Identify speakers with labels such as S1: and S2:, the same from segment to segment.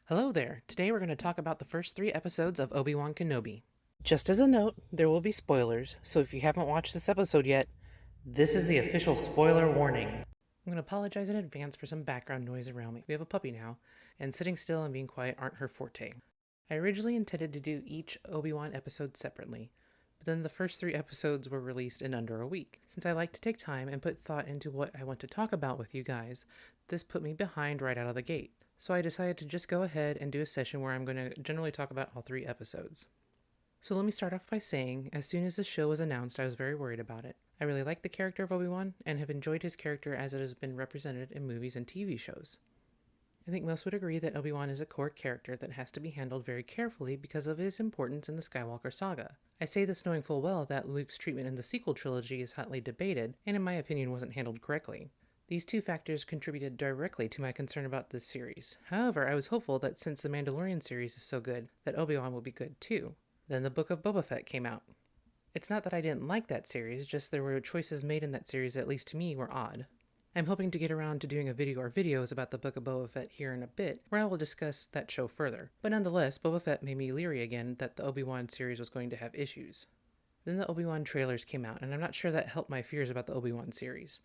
S1: Hello there! Today we're going to talk about the first 3 episodes of Obi-Wan Kenobi. Just as a note, there will be spoilers, so if you haven't watched this episode yet, this is the official spoiler warning. I'm going to apologize in advance for some background noise around me. We have a puppy now, and sitting still and being quiet aren't her forte. I originally intended to do each Obi-Wan episode separately, but then the first 3 episodes were released in under a week. Since I like to take time and put thought into what I want to talk about with you guys, this put me behind right out of the gate. So I decided to just go ahead and do a session where I'm going to generally talk about all 3 episodes. So let me start off by saying, as soon as the show was announced, I was very worried about it. I really like the character of Obi-Wan and have enjoyed his character as it has been represented in movies and TV shows. I think most would agree that Obi-Wan is a core character that has to be handled very carefully because of his importance in the Skywalker saga. I say this knowing full well that Luke's treatment in the sequel trilogy is hotly debated and in my opinion wasn't handled correctly. These 2 factors contributed directly to my concern about this series. However, I was hopeful that since the Mandalorian series is so good, that Obi-Wan would be good too. Then the Book of Boba Fett came out. It's not that I didn't like that series, just there were choices made in that series that at least to me were odd. I'm hoping to get around to doing a video or videos about the Book of Boba Fett here in a bit, where I will discuss that show further. But nonetheless, Boba Fett made me leery again that the Obi-Wan series was going to have issues. Then the Obi-Wan trailers came out, and I'm not sure that helped my fears about the Obi-Wan series.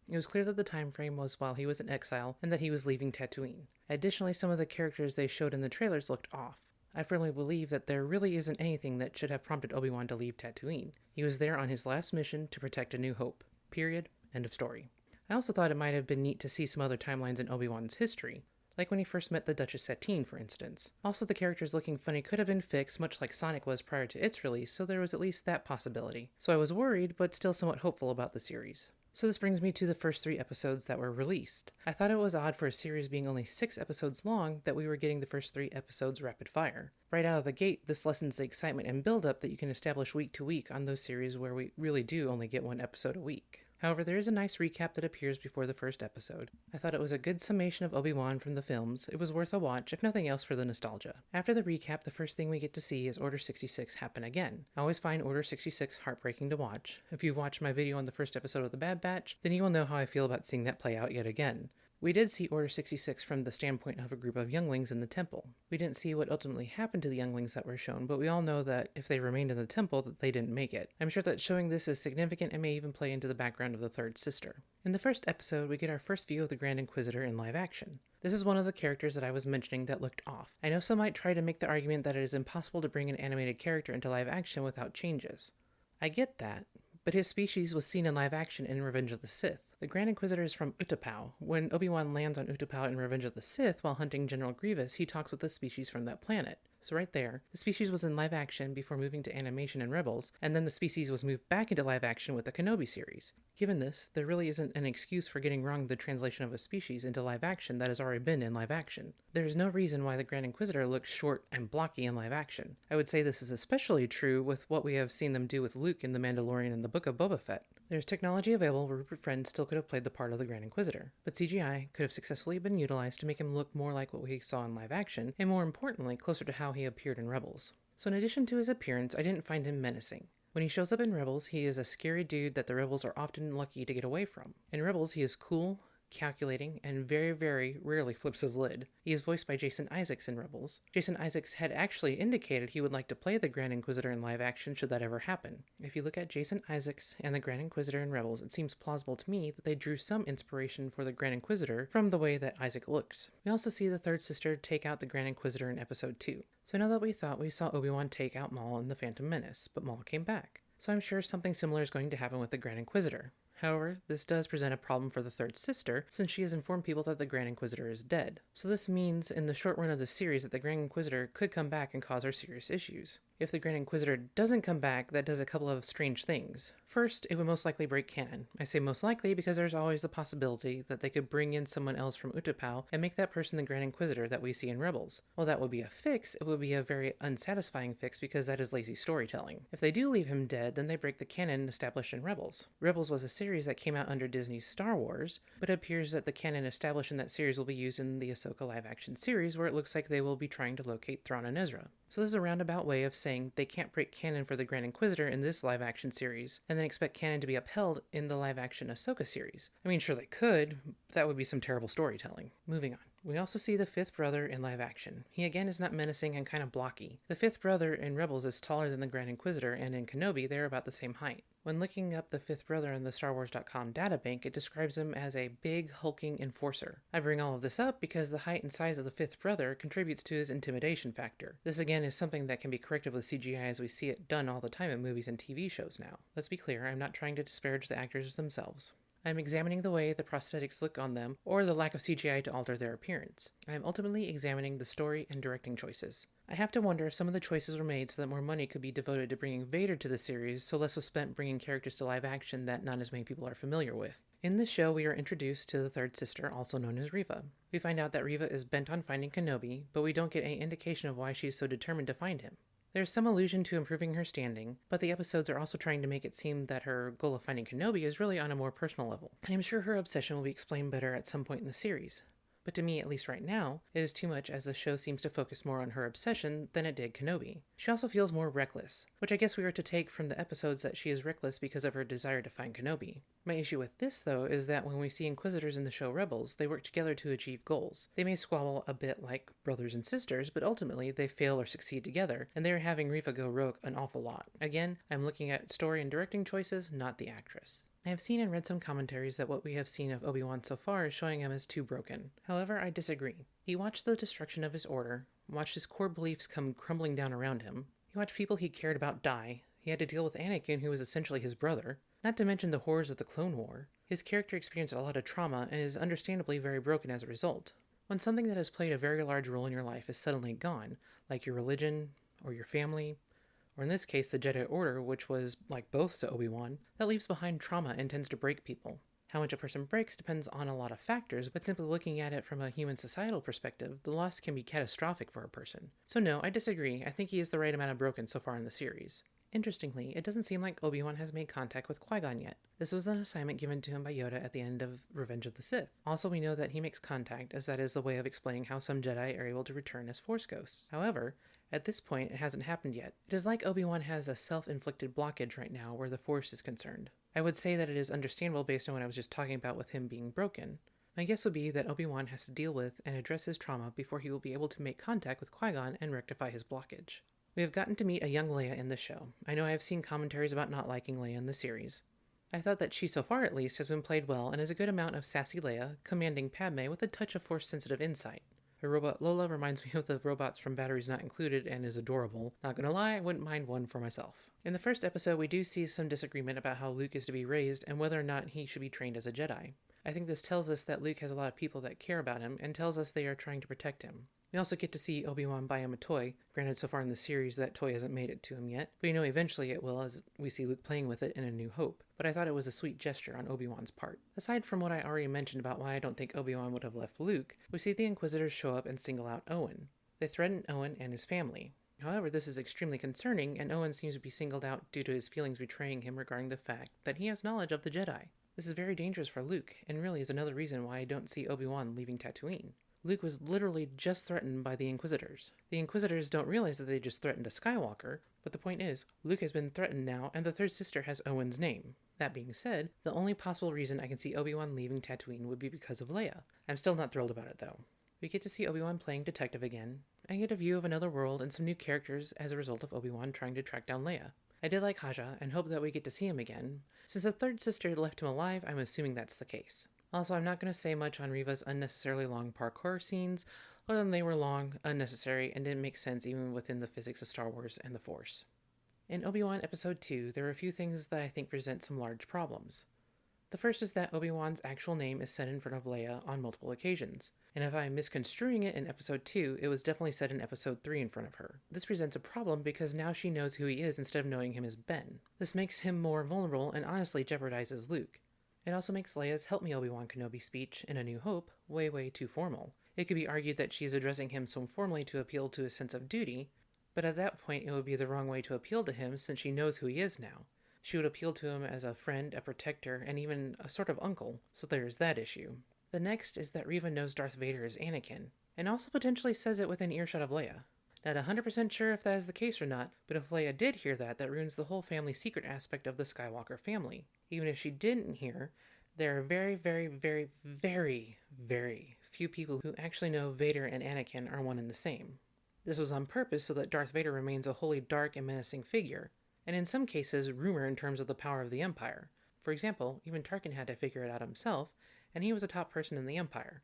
S1: It was clear that the time frame was while he was in exile and that he was leaving Tatooine. Additionally, some of the characters they showed in the trailers looked off. I firmly believe that there really isn't anything that should have prompted Obi-Wan to leave Tatooine. He was there on his last mission to protect A New Hope. Period. End of story. I also thought it might have been neat to see some other timelines in Obi-Wan's history, like when he first met the Duchess Satine, for instance. Also, the characters looking funny could have been fixed, much like Sonic was prior to its release, so there was at least that possibility. So I was worried, but still somewhat hopeful about the series. So this brings me to the first 3 episodes that were released. I thought it was odd for a series being only 6 episodes long that we were getting the first 3 episodes rapid fire. Right out of the gate, this lessens the excitement and build-up that you can establish week to week on those series where we really do only get 1 episode a week. However, there is a nice recap that appears before the first episode. I thought it was a good summation of Obi-Wan from the films. It was worth a watch, if nothing else for the nostalgia. After the recap, the first thing we get to see is Order 66 happen again. I always find Order 66 heartbreaking to watch. If you've watched my video on the first episode of The Bad Batch, then you will know how I feel about seeing that play out yet again. We did see Order 66 from the standpoint of a group of younglings in the temple. We didn't see what ultimately happened to the younglings that were shown, but we all know that if they remained in the temple, that they didn't make it. I'm sure that showing this is significant and may even play into the background of the third sister. In the first episode, we get our first view of the Grand Inquisitor in live action. This is one of the characters that I was mentioning that looked off. I know some might try to make the argument that it is impossible to bring an animated character into live action without changes. I get that, but his species was seen in live action in Revenge of the Sith. The Grand Inquisitor is from Utapau. When Obi-Wan lands on Utapau in Revenge of the Sith while hunting General Grievous, he talks with the species from that planet. So right there, the species was in live action before moving to animation in Rebels, and then the species was moved back into live action with the Kenobi series. Given this, there really isn't an excuse for getting wrong the translation of a species into live action that has already been in live action. There is no reason why the Grand Inquisitor looks short and blocky in live action. I would say this is especially true with what we have seen them do with Luke in The Mandalorian and the Book of Boba Fett. There's technology available where Rupert Friend still could have played the part of the Grand Inquisitor, but CGI could have successfully been utilized to make him look more like what we saw in live action, and more importantly, closer to how he appeared in Rebels. So in addition to his appearance, I didn't find him menacing. When he shows up in Rebels, he is a scary dude that the Rebels are often lucky to get away from. In Rebels, he is cool, calculating, and very, very rarely flips his lid. He is voiced by Jason Isaacs in Rebels. Jason Isaacs had actually indicated he would like to play the Grand Inquisitor in live action should that ever happen. If you look at Jason Isaacs and the Grand Inquisitor in Rebels, it seems plausible to me that they drew some inspiration for the Grand Inquisitor from the way that Isaac looks. We also see the third sister take out the Grand Inquisitor in Episode 2. So now that we thought we saw Obi-Wan take out Maul in The Phantom Menace, but Maul came back. So I'm sure something similar is going to happen with the Grand Inquisitor. However, this does present a problem for the third sister, since she has informed people that the Grand Inquisitor is dead. So this means in the short run of the series that the Grand Inquisitor could come back and cause her serious issues. If the Grand Inquisitor doesn't come back, that does a couple of strange things. First, it would most likely break canon. I say most likely because there's always the possibility that they could bring in someone else from Utapau and make that person the Grand Inquisitor that we see in Rebels. While that would be a fix, it would be a very unsatisfying fix because that is lazy storytelling. If they do leave him dead, then they break the canon established in Rebels. Rebels was a series that came out under Disney's Star Wars, but it appears that the canon established in that series will be used in the Ahsoka live-action series, where it looks like they will be trying to locate Thrawn and Ezra. So this is a roundabout way of saying they can't break canon for the Grand Inquisitor in this live-action series, and then expect canon to be upheld in the live-action Ahsoka series. I mean, sure they could, but that would be some terrible storytelling. Moving on. We also see the fifth brother in live action. He again is not menacing and kind of blocky. The fifth brother in Rebels is taller than the Grand Inquisitor, and in Kenobi they're about the same height. When looking up the fifth brother in the StarWars.com databank, it describes him as a big, hulking enforcer. I bring all of this up because the height and size of the fifth brother contributes to his intimidation factor. This again is something that can be corrected with CGI as we see it done all the time in movies and TV shows now. Let's be clear, I'm not trying to disparage the actors themselves. I'm examining the way the prosthetics look on them, or the lack of CGI to alter their appearance. I'm ultimately examining the story and directing choices. I have to wonder if some of the choices were made so that more money could be devoted to bringing Vader to the series, so less was spent bringing characters to live action that not as many people are familiar with. In this show, we are introduced to the third sister, also known as Reva. We find out that Reva is bent on finding Kenobi, but we don't get any indication of why she's so determined to find him. There's some allusion to improving her standing, but the episodes are also trying to make it seem that her goal of finding Kenobi is really on a more personal level. I am sure her obsession will be explained better at some point in the series. But to me, at least right now, it is too much as the show seems to focus more on her obsession than it did Kenobi. She also feels more reckless, which I guess we are to take from the episodes that she is reckless because of her desire to find Kenobi. My issue with this, though, is that when we see Inquisitors in the show Rebels, they work together to achieve goals. They may squabble a bit like brothers and sisters, but ultimately they fail or succeed together, and they are having Reva go rogue an awful lot. Again, I'm looking at story and directing choices, not the actress. I have seen and read some commentaries that what we have seen of Obi-Wan so far is showing him as too broken. However, I disagree. He watched the destruction of his order, watched his core beliefs come crumbling down around him, he watched people he cared about die, he had to deal with Anakin, who was essentially his brother, not to mention the horrors of the Clone War. His character experienced a lot of trauma and is understandably very broken as a result. When something that has played a very large role in your life is suddenly gone, like your religion, or your family, or in this case the Jedi Order, which was like both to Obi-Wan, that leaves behind trauma and tends to break people. How much a person breaks depends on a lot of factors, but simply looking at it from a human societal perspective, the loss can be catastrophic for a person. So no, I disagree. I think he is the right amount of broken so far in the series. Interestingly, it doesn't seem like Obi-Wan has made contact with Qui-Gon yet. This was an assignment given to him by Yoda at the end of Revenge of the Sith. Also, we know that he makes contact, as that is a way of explaining how some Jedi are able to return as Force ghosts. However, at this point, it hasn't happened yet. It is like Obi-Wan has a self-inflicted blockage right now where the Force is concerned. I would say that it is understandable based on what I was just talking about with him being broken. My guess would be that Obi-Wan has to deal with and address his trauma before he will be able to make contact with Qui-Gon and rectify his blockage. We have gotten to meet a young Leia in the show. I know I have seen commentaries about not liking Leia in the series. I thought that she, so far at least, has been played well and is a good amount of sassy Leia, commanding Padme with a touch of Force-sensitive insight. Her robot Lola reminds me of the robots from Batteries Not Included and is adorable. Not gonna lie, I wouldn't mind one for myself. In the first episode, we do see some disagreement about how Luke is to be raised and whether or not he should be trained as a Jedi. I think this tells us that Luke has a lot of people that care about him and tells us they are trying to protect him. We also get to see Obi-Wan buy him a toy. Granted, so far in the series, that toy hasn't made it to him yet, but you know eventually it will as we see Luke playing with it in A New Hope. But I thought it was a sweet gesture on Obi-Wan's part. Aside from what I already mentioned about why I don't think Obi-Wan would have left Luke, we see the Inquisitors show up and single out Owen. They threaten Owen and his family. However, this is extremely concerning, and Owen seems to be singled out due to his feelings betraying him regarding the fact that he has knowledge of the Jedi. This is very dangerous for Luke, and really is another reason why I don't see Obi-Wan leaving Tatooine. Luke was literally just threatened by the Inquisitors. The Inquisitors don't realize that they just threatened a Skywalker, but the point is, Luke has been threatened now, and the third sister has Owen's name. That being said, the only possible reason I can see Obi-Wan leaving Tatooine would be because of Leia. I'm still not thrilled about it, though. We get to see Obi-Wan playing detective again, and get a view of another world and some new characters as a result of Obi-Wan trying to track down Leia. I did like Haja, and hope that we get to see him again. Since the third sister left him alive, I'm assuming that's the case. Also, I'm not going to say much on Reva's unnecessarily long parkour scenes, other than they were long, unnecessary, and didn't make sense even within the physics of Star Wars and the Force. In Obi-Wan Episode 2, there are a few things that I think present some large problems. The first is that Obi-Wan's actual name is said in front of Leia on multiple occasions, and if I'm misconstruing it in Episode 2, it was definitely said in Episode 3 in front of her. This presents a problem because now she knows who he is instead of knowing him as Ben. This makes him more vulnerable and honestly jeopardizes Luke. It also makes Leia's "Help me, Obi-Wan Kenobi" speech in A New Hope way too formal. It could be argued that she's addressing him so formally to appeal to a sense of duty, but at that point it would be the wrong way to appeal to him since she knows who he is now. She would appeal to him as a friend, a protector, and even a sort of uncle, so there's that issue. The next is that Reva knows Darth Vader is Anakin, and also potentially says it within earshot of Leia. Not 100% sure if that is the case or not, but if Leia did hear that, that ruins the whole family secret aspect of the Skywalker family. Even if she didn't hear, there are very few people who actually know Vader and Anakin are one and the same. This was on purpose so that Darth Vader remains a wholly dark and menacing figure, and in some cases rumor in terms of the power of the Empire. For example, even Tarkin had to figure it out himself, and he was a top person in the Empire.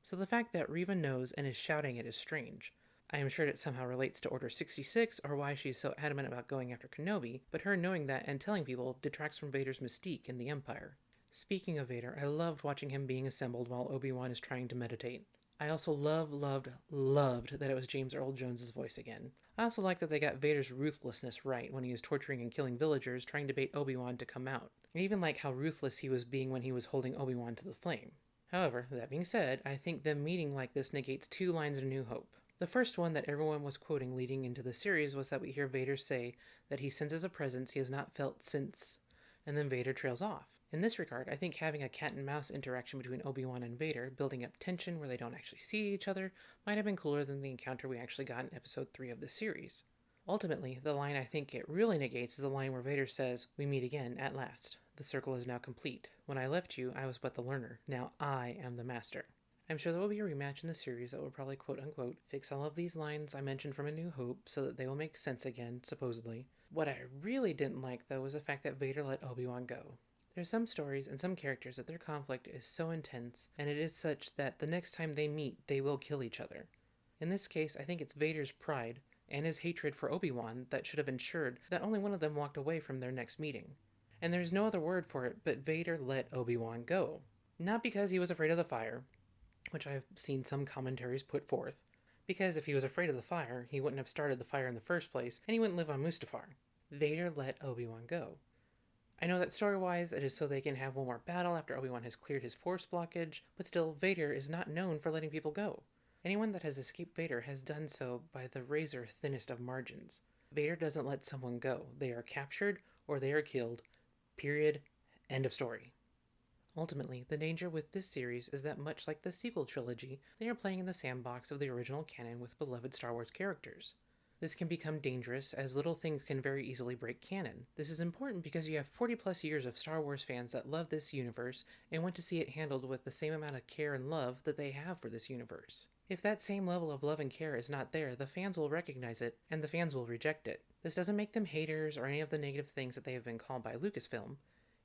S1: So the fact that Reva knows and is shouting it is strange. I am sure it somehow relates to Order 66 or why she is so adamant about going after Kenobi, but her knowing that and telling people detracts from Vader's mystique in the Empire. Speaking of Vader, I loved watching him being assembled while Obi-Wan is trying to meditate. I also loved that it was James Earl Jones' voice again. I also like that they got Vader's ruthlessness right when he was torturing and killing villagers trying to bait Obi-Wan to come out. I even like how ruthless he was being when he was holding Obi-Wan to the flame. However, that being said, I think them meeting like this negates two lines of New Hope. The first one that everyone was quoting leading into the series was that we hear Vader say that he senses a presence he has not felt since, and then Vader trails off. In this regard, I think having a cat and mouse interaction between Obi-Wan and Vader, building up tension where they don't actually see each other, might have been cooler than the encounter we actually got in episode 3 of the series. Ultimately, the line I think it really negates is the line where Vader says, "We meet again, at last. The circle is now complete. When I left you, I was but the learner. Now I am the master." I'm sure there will be a rematch in the series that will probably quote-unquote fix all of these lines I mentioned from A New Hope so that they will make sense again, supposedly. What I really didn't like, though, was the fact that Vader let Obi-Wan go. There are some stories and some characters that their conflict is so intense, and it is such that the next time they meet, they will kill each other. In this case, I think it's Vader's pride and his hatred for Obi-Wan that should have ensured that only one of them walked away from their next meeting. And there's no other word for it, but Vader let Obi-Wan go. Not because he was afraid of the fire, which I've seen some commentaries put forth, because if he was afraid of the fire, he wouldn't have started the fire in the first place, and he wouldn't live on Mustafar. Vader let Obi-Wan go. I know that story-wise, it is so they can have one more battle after Obi-Wan has cleared his force blockage, but still, Vader is not known for letting people go. Anyone that has escaped Vader has done so by the razor thinnest of margins. Vader doesn't let someone go. They are captured, or they are killed. Period. End of story. Ultimately, the danger with this series is that much like the sequel trilogy, they are playing in the sandbox of the original canon with beloved Star Wars characters. This can become dangerous, as little things can very easily break canon. This is important because you have 40 plus years of Star Wars fans that love this universe and want to see it handled with the same amount of care and love that they have for this universe. If that same level of love and care is not there, the fans will recognize it, and the fans will reject it. This doesn't make them haters or any of the negative things that they have been called by Lucasfilm.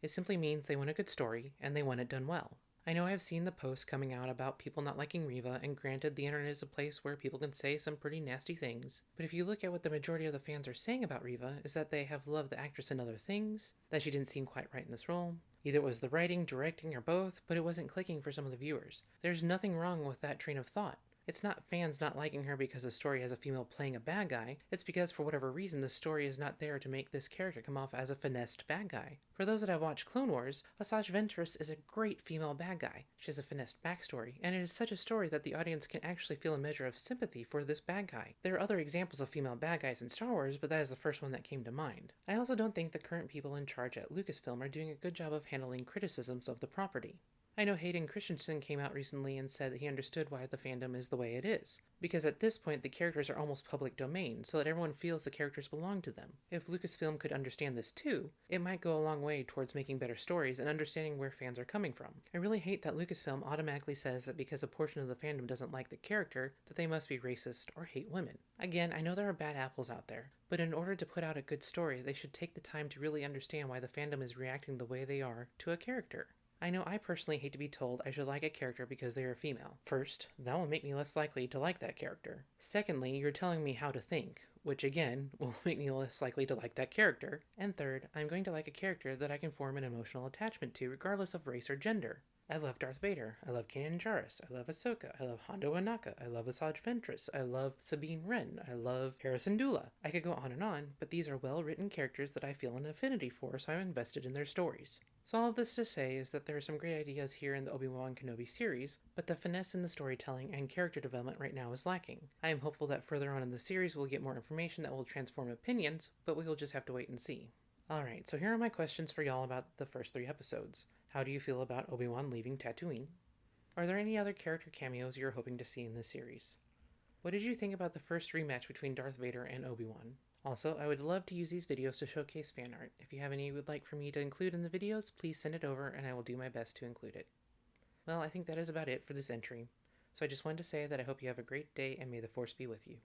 S1: It simply means they want a good story, and they want it done well. I know I've seen the posts coming out about people not liking Reva, and granted, the internet is a place where people can say some pretty nasty things. But if you look at what the majority of the fans are saying about Reva, is that they have loved the actress in other things, that she didn't seem quite right in this role. Either it was the writing, directing, or both, but it wasn't clicking for some of the viewers. There's nothing wrong with that train of thought. It's not fans not liking her because the story has a female playing a bad guy, it's because for whatever reason the story is not there to make this character come off as a finessed bad guy. For those that have watched Clone Wars, Asajj Ventress is a great female bad guy. She has a finessed backstory, and it is such a story that the audience can actually feel a measure of sympathy for this bad guy. There are other examples of female bad guys in Star Wars, but that is the first one that came to mind. I also don't think the current people in charge at Lucasfilm are doing a good job of handling criticisms of the property. I know Hayden Christensen came out recently and said that he understood why the fandom is the way it is, because at this point the characters are almost public domain, so that everyone feels the characters belong to them. If Lucasfilm could understand this too, it might go a long way towards making better stories and understanding where fans are coming from. I really hate that Lucasfilm automatically says that because a portion of the fandom doesn't like the character, that they must be racist or hate women. Again, I know there are bad apples out there, but in order to put out a good story, they should take the time to really understand why the fandom is reacting the way they are to a character. I know I personally hate to be told I should like a character because they are female. First, that will make me less likely to like that character. Secondly, you're telling me how to think, which again, will make me less likely to like that character. And third, I'm going to like a character that I can form an emotional attachment to regardless of race or gender. I love Darth Vader, I love Kanan Jarrus, I love Ahsoka, I love Hondo Ohnaka, I love Asajj Ventress, I love Sabine Wren, I love Hera Syndulla. I could go on, but these are well-written characters that I feel an affinity for, so I'm invested in their stories. So all of this to say is that there are some great ideas here in the Obi-Wan Kenobi series, but the finesse in the storytelling and character development right now is lacking. I am hopeful that further on in the series we'll get more information that will transform opinions, but we will just have to wait and see. Alright, so here are my questions for y'all about the first 3 episodes. How do you feel about Obi-Wan leaving Tatooine? Are there any other character cameos you're hoping to see in this series? What did you think about the first rematch between Darth Vader and Obi-Wan? Also, I would love to use these videos to showcase fan art. If you have any you would like for me to include in the videos, please send it over and I will do my best to include it. Well, I think that is about it for this entry. So I just wanted to say that I hope you have a great day and may the Force be with you.